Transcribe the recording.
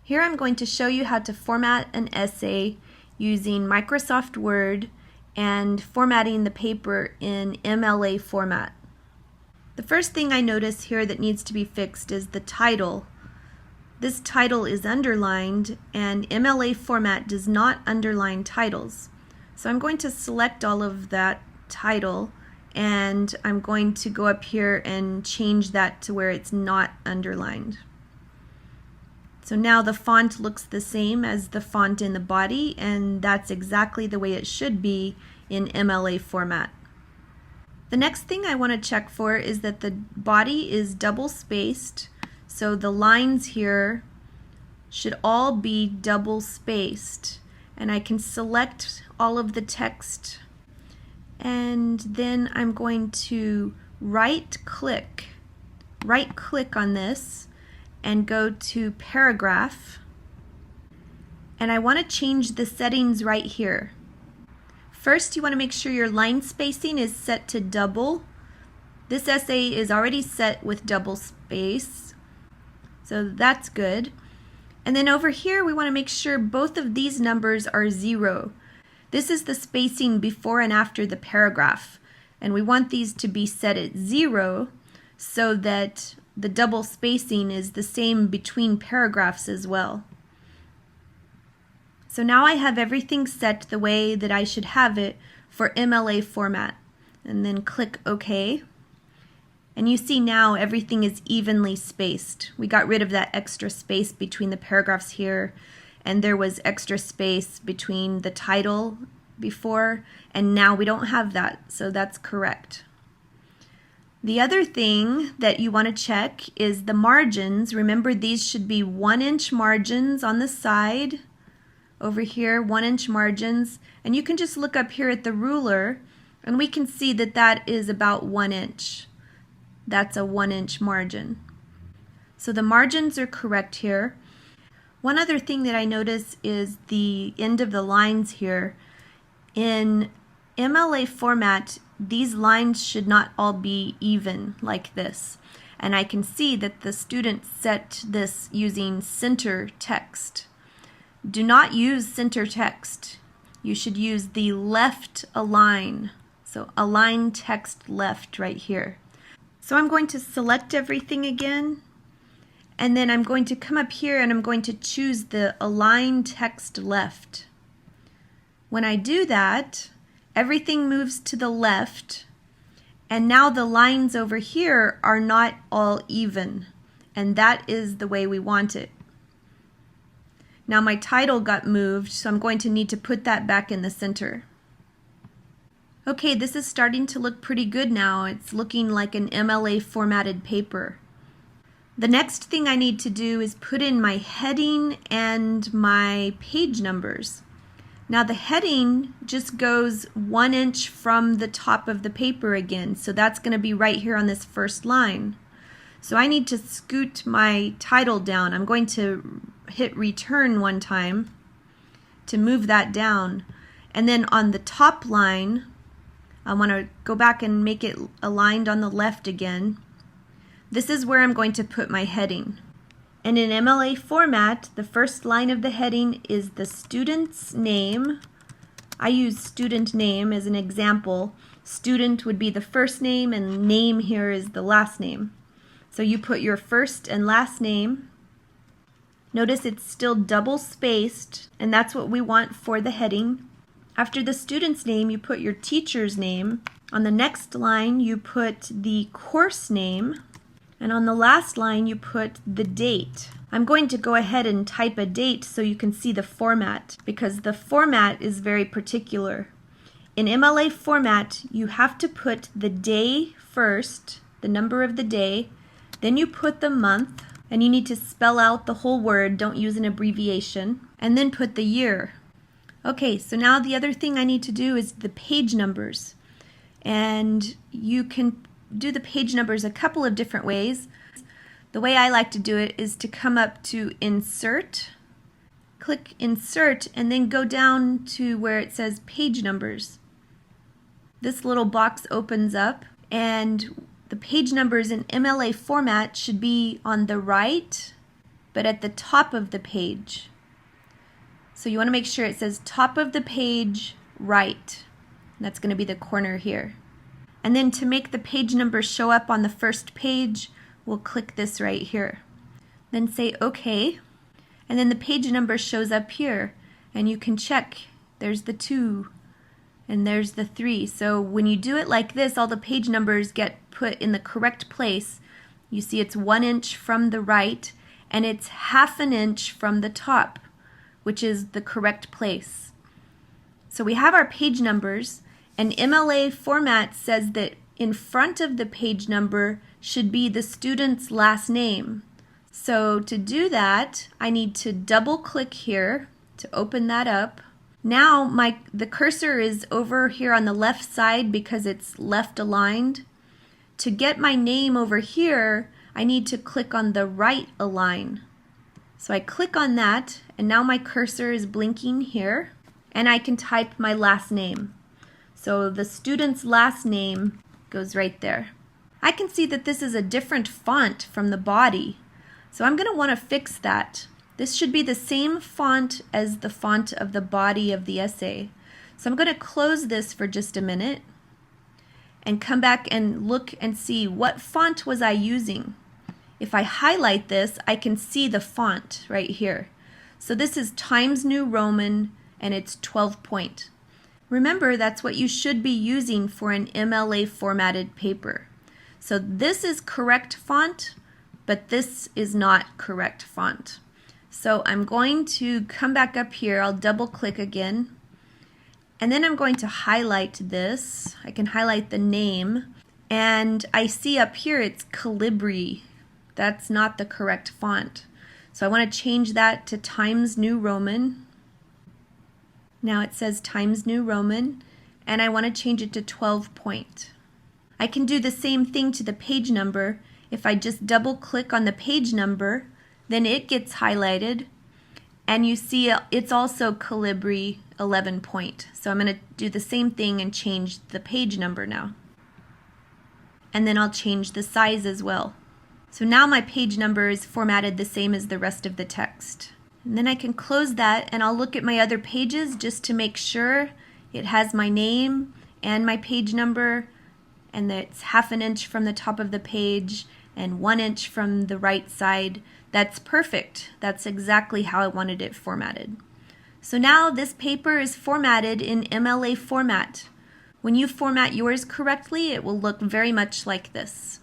Here I'm going to show you how to format an essay using Microsoft Word and formatting the paper in MLA format. The first thing I notice here that needs to be fixed is the title. This title is underlined and MLA format does not underline titles. So I'm going to select all of that title and I'm going to go up here and change that to where it's not underlined. So now the font looks the same as the font in the body, and that's exactly the way it should be in MLA format. The next thing I want to check for is that the body is double spaced, so the lines here should all be double spaced. And I can select all of the text, and then I'm going to right click on this and go to paragraph, and I want to change the settings right here. First, you want to make sure your line spacing is set to double. This essay is already set with double space, so that's good. And then over here we want to make sure both of these numbers are 0. This is the spacing before and after the paragraph, and we want these to be set at 0 so that the double spacing is the same between paragraphs as well. So now I have everything set the way that I should have it for MLA format, and then click OK. And you see now everything is evenly spaced. We got rid of that extra space between the paragraphs here, and there was extra space between the title before, and now we don't have that, so that's correct. The other thing that you want to check is the margins. Remember, these should be 1-inch margins on the side. Over here, 1-inch margins. And you can just look up here at the ruler and we can see that that is about 1 inch. That's a 1-inch margin. So the margins are correct here. One other thing that I notice is the end of the lines here. In MLA format, these lines should not all be even like this. And I can see that the student set this using center text. Do not use center text. You should use the left align. So align text left right here. So I'm going to select everything again, and then I'm going to come up here and I'm going to choose the align text left. When I do that, everything moves to the left, and now the lines over here are not all even, and that is the way we want it. Now my title got moved, so I'm going to need to put that back in the center. Okay, this is starting to look pretty good now. It's looking like an MLA formatted paper. The next thing I need to do is put in my heading and my page numbers. Now the heading just goes 1 inch from the top of the paper again, so that's going to be right here on this first line. So I need to scoot my title down. I'm going to hit return one time to move that down. And then on the top line, I want to go back and make it aligned on the left again. This is where I'm going to put my heading. And in MLA format, the first line of the heading is the student's name. I use student name as an example. Student would be the first name and name here is the last name. So you put your first and last name. Notice it's still double spaced, and that's what we want for the heading. After the student's name, you put your teacher's name. On the next line, you put the course name. And on the last line, you put the date. I'm going to go ahead and type a date so you can see the format, because the format is very particular. In MLA format, you have to put the day first, the number of the day, then you put the month, and you need to spell out the whole word, don't use an abbreviation, and then put the year. Okay, so now the other thing I need to do is the page numbers. And you can do the page numbers a couple of different ways. The way I like to do it is to come up to Insert, click Insert, and then go down to where it says Page Numbers. This little box opens up, and the page numbers in MLA format should be on the right but at the top of the page. So you want to make sure it says top of the page right. That's going to be the corner here. And then to make the page number show up on the first page, we'll click this right here. Then say OK. And then the page number shows up here. And you can check. There's the 2 and there's the 3. So when you do it like this, all the page numbers get put in the correct place. You see it's 1 inch from the right and it's ½ an inch from the top, which is the correct place. So we have our page numbers, and MLA format says that in front of the page number should be the student's last name. So to do that, I need to double click here to open that up. Now the cursor is over here on the left side because it's left aligned. To get my name over here, I need to click on the right align. So I click on that, and now my cursor is blinking here, and I can type my last name. So the student's last name goes right there. I can see that this is a different font from the body, so I'm going to want to fix that. This should be the same font as the font of the body of the essay. So I'm going to close this for just a minute and come back and look and see what font was I using. If I highlight this, I can see the font right here. So this is Times New Roman and it's 12 point. Remember, that's what you should be using for an MLA formatted paper. So this is correct font, but this is not correct font. So I'm going to come back up here, I'll double click again, and then I'm going to highlight this. I can highlight the name, and I see up here it's Calibri. That's not the correct font. So I want to change that to Times New Roman. Now it says Times New Roman, and I want to change it to 12 point. I can do the same thing to the page number. If I just double click on the page number, then it gets highlighted, and you see it's also Calibri 11 point. So I'm going to do the same thing and change the page number now. And then I'll change the size as well. So now my page number is formatted the same as the rest of the text. And then I can close that, and I'll look at my other pages just to make sure it has my name and my page number, and that it's ½ an inch from the top of the page and 1 inch from the right side. That's perfect. That's exactly how I wanted it formatted. So now this paper is formatted in MLA format. When you format yours correctly, it will look very much like this.